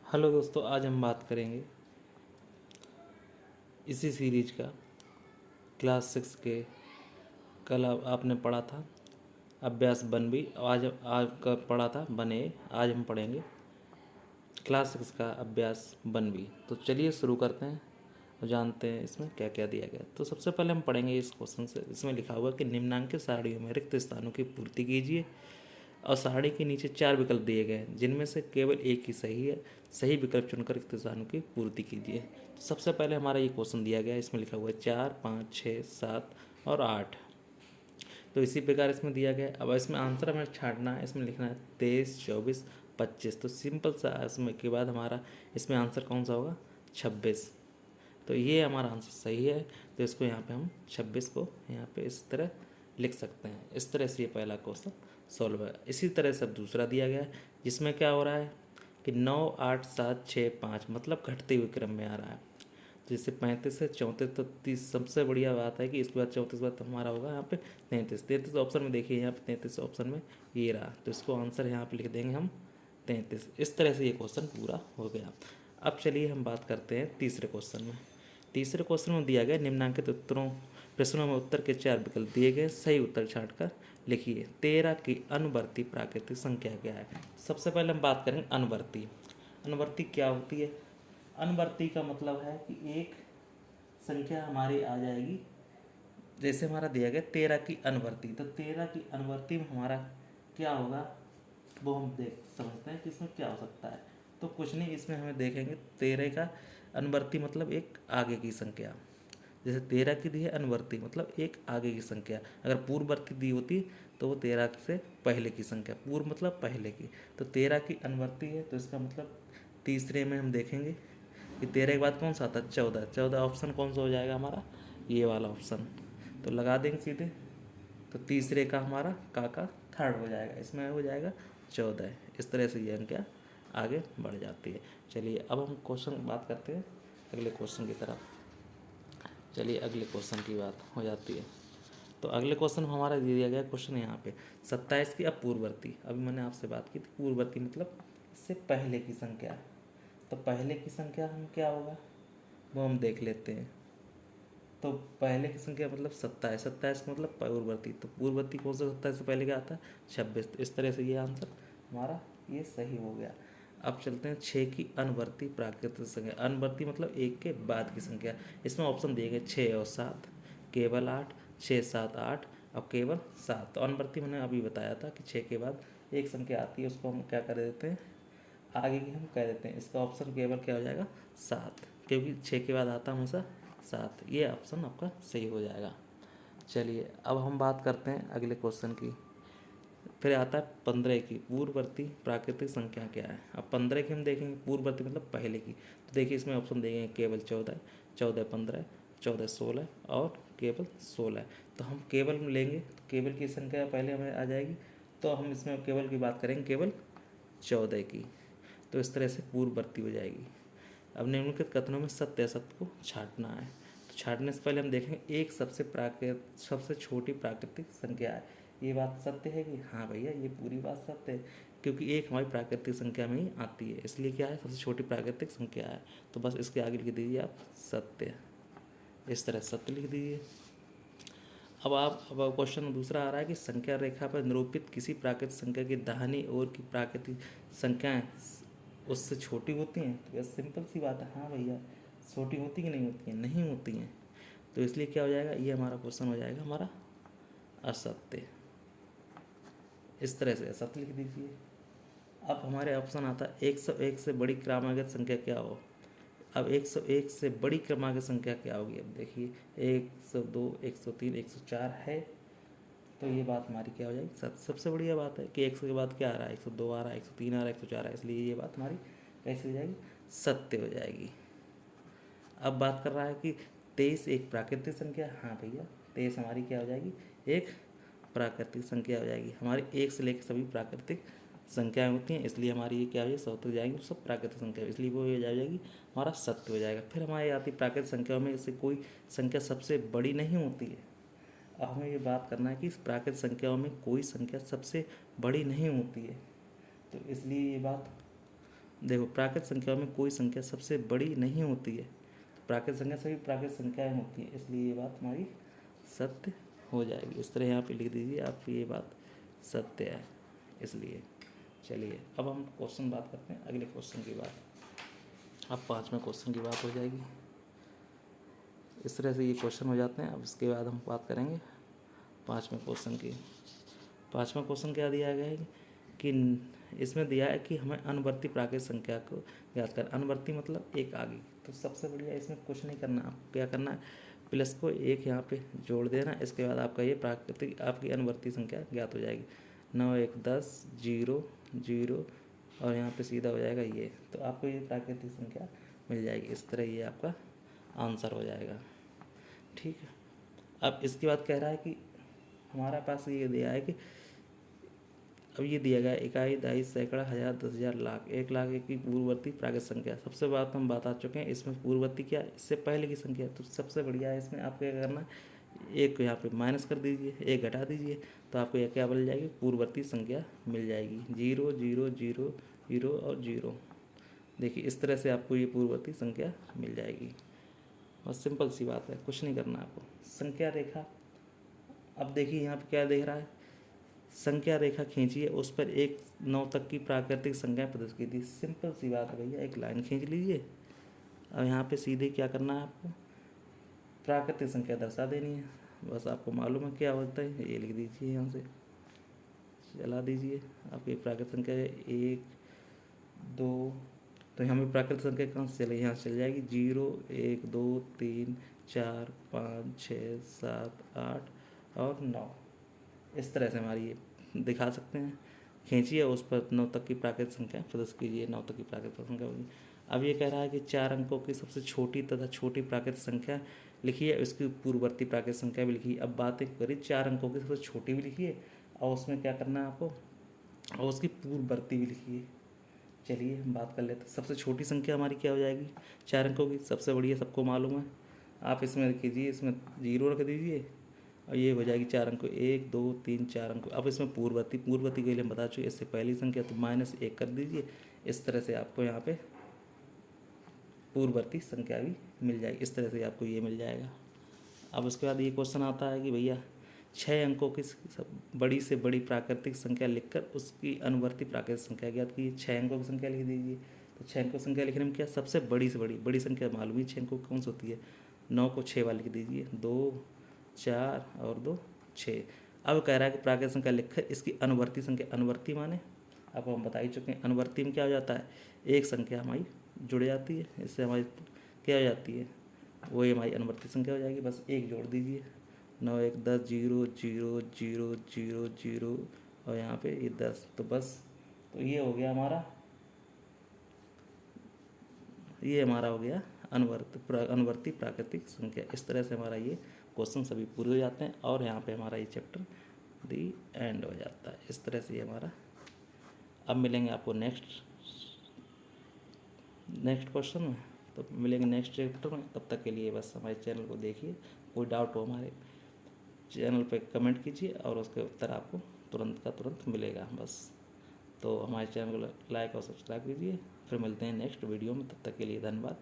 Hello दोस्तों, आज हम बात करेंगे इसी सीरीज का क्लास 6 के। कल आपने पढ़ा था अभ्यास बन बी, आज का पढ़ा था बने। आज हम पढ़ेंगे क्लास 6 का अभ्यास बन बी। तो चलिए शुरू करते हैं और जानते हैं इसमें क्या क्या दिया गया। तो सबसे पहले हम पढ़ेंगे इस क्वेश्चन से। इसमें लिखा हुआ कि निम्नांकित सारणियों में रिक्त स्थानों की पूर्ति कीजिए और सारणी के नीचे 4 विकल्प दिए गए हैं जिनमें से केवल एक ही सही है। सही विकल्प चुनकर रिक्त स्थानों की पूर्ति कीजिए। तो सबसे पहले हमारा ये क्वेश्चन दिया गया है। इसमें लिखा हुआ है 4, 5, 6, 7 और 8। तो इसी प्रकार इसमें दिया गया है। अब इसमें आंसर हमें छांटना है। इसमें लिखना है 23, 24, 25। तो सिंपल सा इसमें के बाद हमारा इसमें आंसर कौन सा होगा? 26। तो ये हमारा आंसर सही है। तो इसको यहाँ पे हम 26 को यहाँ पे इस तरह लिख सकते हैं। इस तरह से ये पहला क्वेश्चन सॉल्व है। इसी तरह से दूसरा दिया गया है जिसमें क्या हो रहा है कि 9, 8, 7, 6, 5 मतलब घटते हुए क्रम में आ रहा है। तो जैसे 35 से 34 तो 30 सबसे बढ़िया बात है कि इसके बाद 34 बाद हमारा होगा यहाँ पे 33। 33 ऑप्शन में देखिए, यहाँ पे 33 ऑप्शन में ये रहा। तो इसको आंसर यहाँ पे लिख देंगे हम 33। इस तरह से ये क्वेश्चन पूरा हो गया। अब चलिए हम बात करते हैं तीसरे क्वेश्चन में। तीसरे क्वेश्चन में दिया गया निम्नांकित प्रश्नों में उत्तर के 4 विकल्प दिए गए। सही उत्तर छांटकर लिखिए। 13 की अनुवर्ती प्राकृतिक संख्या क्या है? सबसे पहले हम बात करेंगे अनुवर्ती। अनुवर्ती क्या होती है? अनुवर्ती का मतलब है कि एक संख्या हमारी आ जाएगी। जैसे हमारा दिया गया 13 की अनुवर्ती, तो 13 की अनुवर्ती में हमारा क्या होगा वो हम देख समझते हैं कि इसमें क्या हो सकता है। तो कुछ नहीं, इसमें हमें देखेंगे 13 का अनुवर्ती मतलब एक आगे की संख्या। जैसे 13 की दी है अनुवर्ती मतलब एक आगे की संख्या। अगर पूर्ववर्ती दी होती तो वो 13 से पहले की संख्या। पूर्व मतलब पहले की। तो 13 की अनुवर्ती है तो इसका मतलब तीसरे में हम देखेंगे कि 13 के बाद कौन सा आता है? 14। 14 ऑप्शन कौन सा हो जाएगा हमारा? ये वाला ऑप्शन। तो लगा देंगे सीधे। तो तीसरे का हमारा काका थर्ड हो जाएगा। इसमें हो जाएगा 14। इस तरह से ये अंक आगे बढ़ जाती है। चलिए अब हम क्वेश्चन बात करते हैं अगले क्वेश्चन की तरफ। चलिए अगले क्वेश्चन की बात हो जाती है। तो अगले क्वेश्चन में हमारा दिया गया क्वेश्चन यहाँ पे 27 की अपूर्ववर्ती। अभी मैंने आपसे बात की थी पूर्ववर्ती मतलब इससे पहले की संख्या। तो पहले की संख्या हम क्या होगा वो हम देख लेते हैं। तो पहले की संख्या मतलब 27। 27 का मतलब पूर्ववर्ती। तो पूर्ववर्ती कौन सा 27 से पहले क्या आता है? 26। तो इस तरह से ये आंसर हमारा ये सही हो गया। अब चलते हैं 6 की अनुवर्ती प्राकृतिक संख्या। अनुवर्ती मतलब एक के बाद की संख्या। इसमें ऑप्शन दिए गए 6 और 7, केवल 8, 6, 7, 8 और केवल 7। तो अनुवर्ती मैंने अभी बताया था कि 6 के बाद एक संख्या आती है, उसको हम क्या कर देते हैं आगे की हम कह देते हैं। इसका ऑप्शन केवल क्या हो जाएगा? 7, क्योंकि 6 के बाद आता हमेशा 7। ये ऑप्शन आपका सही हो जाएगा। चलिए अब हम बात करते हैं अगले क्वेश्चन की। फिर आता है 15 की पूर्ववर्ती प्राकृतिक संख्या क्या है। अब 15 की हम देखेंगे पूर्ववर्ती मतलब पहले की। तो देखिए इसमें ऑप्शन देंगे केवल 14, 14, 15, 14, 16 और केवल 16। तो हम केवल लेंगे तो केवल की संख्या पहले हमें आ जाएगी। तो हम इसमें केवल की बात करेंगे केवल 14 की। तो इस तरह से पूर्ववर्ती हो जाएगी। अब निम्नलिखित कथनों में सत्य असत्य को छांटना है। तो छांटने से पहले हम देखेंगे एक सबसे छोटी प्राकृतिक संख्या है। ये बात सत्य है कि हाँ भैया ये पूरी बात सत्य है, क्योंकि एक हमारी प्राकृतिक संख्या में ही आती है। इसलिए क्या है सबसे छोटी प्राकृतिक संख्या है। तो बस इसके आगे लिख दीजिए आप सत्य। इस तरह सत्य लिख दीजिए। अब क्वेश्चन दूसरा आ रहा है कि संख्या रेखा पर निरूपित किसी प्राकृतिक संख्या की दाहिनी ओर की प्राकृतिक संख्याएं उससे छोटी होती हैं। तो बस सिंपल सी बात है, हाँ भैया छोटी होती कि नहीं होती हैं? नहीं होती हैं। तो इसलिए क्या हो जाएगा ये हमारा क्वेश्चन हो जाएगा हमारा असत्य। इस तरह से असत्य लिख दीजिए। अब हमारे ऑप्शन आता है 101 से बड़ी क्रमागत संख्या क्या हो। अब 101 से बड़ी क्रमागत संख्या क्या होगी? अब देखिए 102, 103, 104 है। तो ये बात हमारी क्या हो जाएगी? सबसे बढ़िया बात है कि 100 के बाद क्या आ रहा है? 102 आ रहा है, 103 आ रहा है, 104 आ रहा है। इसलिए ये बात हमारी कैसी हो जाएगी? सत्य हो जाएगी। अब बात कर रहा है कि 23 एक प्राकृतिक संख्या। हाँ भैया 23 हमारी क्या हो जाएगी? एक प्राकृतिक संख्या हो जाएगी। हमारी एक से लेकर सभी प्राकृतिक संख्याएं होती हैं, इसलिए हमारी ये क्या हो जाएगी? 100 तक जाएंगी सब प्राकृतिक संख्या, इसलिए वो ये जाएगी हमारा सत्य हो जाएगा। फिर हमारी आती प्राकृतिक संख्याओं में से कोई संख्या सबसे बड़ी नहीं होती है। अब हमें ये बात करना है कि इस प्राकृतिक संख्याओं में कोई संख्या सबसे बड़ी नहीं होती है। तो इसलिए ये बात देखो प्राकृत संख्याओं में कोई संख्या सबसे बड़ी नहीं होती है, तो प्राकृत संख्या सभी प्राकृत संख्याएं होती हैं, इसलिए ये बात हमारी सत्य हो जाएगी। इस तरह यहाँ पे लिख दीजिए आप, ये बात सत्य है इसलिए। चलिए अब हम क्वेश्चन बात करते हैं अगले क्वेश्चन की बात। अब 5वें क्वेश्चन की बात हो जाएगी। इस तरह से ये क्वेश्चन हो जाते हैं। अब इसके बाद हम बात करेंगे 5वें क्वेश्चन की। 5वां क्वेश्चन क्या दिया गया है कि इसमें दिया है कि हमें अनुवर्ती प्राकृत संख्या को याद कर। अनुवर्ती मतलब एक आगे, तो सबसे बढ़िया इसमें कुछ नहीं करना, आपको क्या करना है, प्लस को एक यहाँ पे जोड़ देना। इसके बाद आपका ये प्राकृतिक आपकी अनुवर्ती संख्या ज्ञात हो जाएगी। 9 1 10 0 0 और यहाँ पे सीधा हो जाएगा ये, तो आपको ये प्राकृतिक संख्या मिल जाएगी। इस तरह ये आपका आंसर हो जाएगा। ठीक है, अब इसके बाद कह रहा है कि हमारा पास ये दिया है कि अब ये दिया गया इकाई, दहाई, सैकड़ा, हज़ार, 10,000, लाख, 1,00,000 की पूर्ववर्ती प्राकृत संख्या। सबसे बात हम बता चुके हैं, इसमें पूर्ववर्ती क्या, इससे पहले की संख्या। तो सबसे बढ़िया है इसमें आपको क्या करना है, एक यहाँ पे माइनस कर दीजिए, एक घटा दीजिए, तो आपको यह क्या मिल जाएगी, पूर्ववर्ती संख्या मिल जाएगी। 0 0 0 0 और 0। देखिए इस तरह से आपको ये पूर्ववर्ती संख्या मिल जाएगी। और सिंपल सी बात है, कुछ नहीं करना आपको। संख्या रेखा, अब देखिए यहाँ पे क्या देख रहा है, संख्या रेखा खींचिए, उस पर 1 9 तक की प्राकृतिक संख्याएं प्रदर्शित की थी। सिंपल सी बात है भैया, एक लाइन खींच लीजिए। अब यहाँ पे सीधे क्या करना है आपको, प्राकृतिक संख्या दर्शा देनी है। बस आपको मालूम है क्या होता है, ये लिख दीजिए, यहाँ से चला दीजिए। आपकी प्राकृतिक संख्या है 1 2, तो यहाँ पे प्राकृतिक संख्या कहाँ से चलेगी, यहाँ से चल जाएगी 0 1 2 3 4 5 6 7 8 और 9। इस तरह से हमारी ये दिखा सकते हैं। खींचिए, उस पर 9 तक की प्राकृतिक संख्या प्रदर्शित कीजिए, 9 तक की प्राकृतिक संख्या होगी। अब ये कह रहा है कि 4 अंकों की सबसे छोटी तथा छोटी प्राकृतिक संख्या लिखिए, इसकी पूर्ववर्ती प्राकृतिक संख्या भी लिखिए। अब बात एक करिए, 4 अंकों की सबसे छोटी भी लिखिए और उसमें क्या करना है आपको, और उसकी पूर्ववर्ती भी लिखिए। चलिए हम बात कर लेते हैं। सबसे छोटी संख्या हमारी क्या हो जाएगी, 4 अंकों की, सबसे बड़ी है, सबको मालूम है। आप इसमें रख कीजिए, इसमें 0 रख दीजिए और ये हो जाएगी 4 अंक, 1 2 3 4 अंक। अब इसमें पूर्ववर्ती के लिए हम बता चुके, इससे पहली संख्या, तो -1 कर दीजिए। इस तरह से आपको यहाँ पे पूर्ववर्ती संख्या भी मिल जाएगी। इस तरह से आपको ये मिल जाएगा। अब उसके बाद ये क्वेश्चन आता है कि भैया 6 अंकों की बड़ी से बड़ी प्राकृतिक संख्या लिखकर उसकी अनुवर्ती प्राकृतिक संख्या ज्ञात कीजिए। 6 अंकों की संख्या लिख दीजिए। तो 6 अंकों की संख्या लिखने में क्या, सबसे बड़ी से बड़ी संख्या मालूम ही 6 अंकों कौन सी होती है, 9 को 6 बार लिख दीजिए, 2 4 और 2 6। अब कह रहा है कि प्राकृतिक संख्या लिखकर इसकी अनुवर्ती संख्या, अनुवर्ती माने आपको हम बता ही चुके हैं, अनुवर्ती में क्या हो जाता है, एक संख्या हमारी जुड़ जाती है, इससे हमारी क्या हो जाती है, वही हमारी अनुवर्ती संख्या हो जाएगी। बस एक जोड़ दीजिए, 9 1 10 0 0 0 0 0 और यहाँ पे ये 10, तो बस, तो ये हो गया हमारा, ये हमारा हो गया अनुवर्ती प्राकृतिक संख्या। इस तरह से हमारा ये क्वेश्चन सभी पूरे हो जाते हैं और यहाँ पे हमारा ये चैप्टर दी एंड हो जाता है। इस तरह से ये हमारा, अब मिलेंगे आपको नेक्स्ट क्वेश्चन में, तो मिलेंगे नेक्स्ट चैप्टर में। तब तक के लिए बस हमारे चैनल को देखिए, कोई डाउट हो हमारे चैनल पे कमेंट कीजिए और उसके उत्तर आपको तुरंत का तुरंत मिलेगा बस। तो हमारे चैनल को लाइक और सब्सक्राइब कीजिए। फिर मिलते हैं नेक्स्ट वीडियो में, तब तक के लिए धन्यवाद।